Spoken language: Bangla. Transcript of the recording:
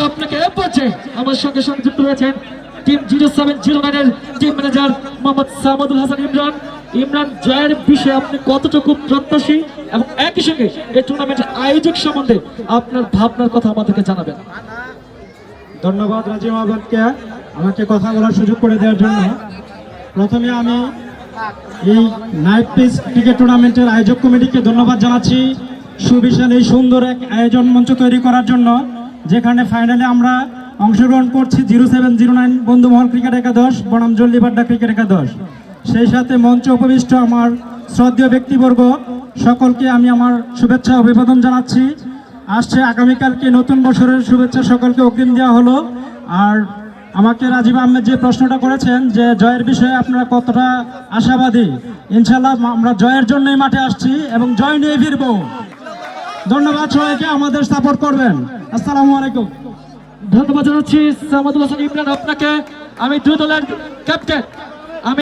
আপনাকে এ পর্যায়ে আমার সঙ্গে সংযুক্ত রয়েছেন টিম 0709 এর টিম ম্যানেজার মোহাম্মদ সামাদুল হাসান ইমরান। ইমরান, জয়ের বিষয়ে আপনি কতটুকু প্রত্যাশী এবং একই সঙ্গে এই টুর্নামেন্টের আয়োজক সম্বন্ধে আপনার ভাবনার কথা আমাদেরকে জানাবেন। ধন্যবাদ রাজিম আহমেদকে আমাকে কথা বলার সুযোগ করে দেওয়ার জন্য। প্রথমে আমি এই নাইট পিস ক্রিকেট টুর্নামেন্টের আয়োজক কমিটিকে ধন্যবাদ জানাচ্ছি সুবিশাল এই সুন্দর এক আয়োজন মঞ্চ তৈরি করার জন্য, যেখানে ফাইনালে আমরা অংশগ্রহণ করছি 0709 বন্ধুমহল ক্রিকেট একাদশ বনাম জল্লিবাড্ডা ক্রিকেট একাদশ। সেই সাথে মঞ্চে উপবিষ্ট আমার শ্রদ্ধেয় ব্যক্তিবর্গ সকলকে আমি আমার শুভেচ্ছা অভিবাদন জানাচ্ছি। আসছে আগামীকালকে নতুন বছরের শুভেচ্ছা সকলকে অগ্রিম দেওয়া হলো। আর আমাকে রাজীব আহমেদ যে প্রশ্নটা করেছেন যে জয়ের বিষয়ে আপনারা কতটা আশাবাদী, ইনশাল্লাহ আমরা জয়ের জন্যই মাঠে আসছি এবং জয় নিয়ে ফিরব। ধন্যবাদ সবাইকে, আমাদের সাপোর্ট করবেন। আসসালামু আলাইকুম। ধন্যবাদ জানাচ্ছি সামাদুল হাসান ইমরান আপনাকে। আমি দুই দলের ক্যাপ্টেন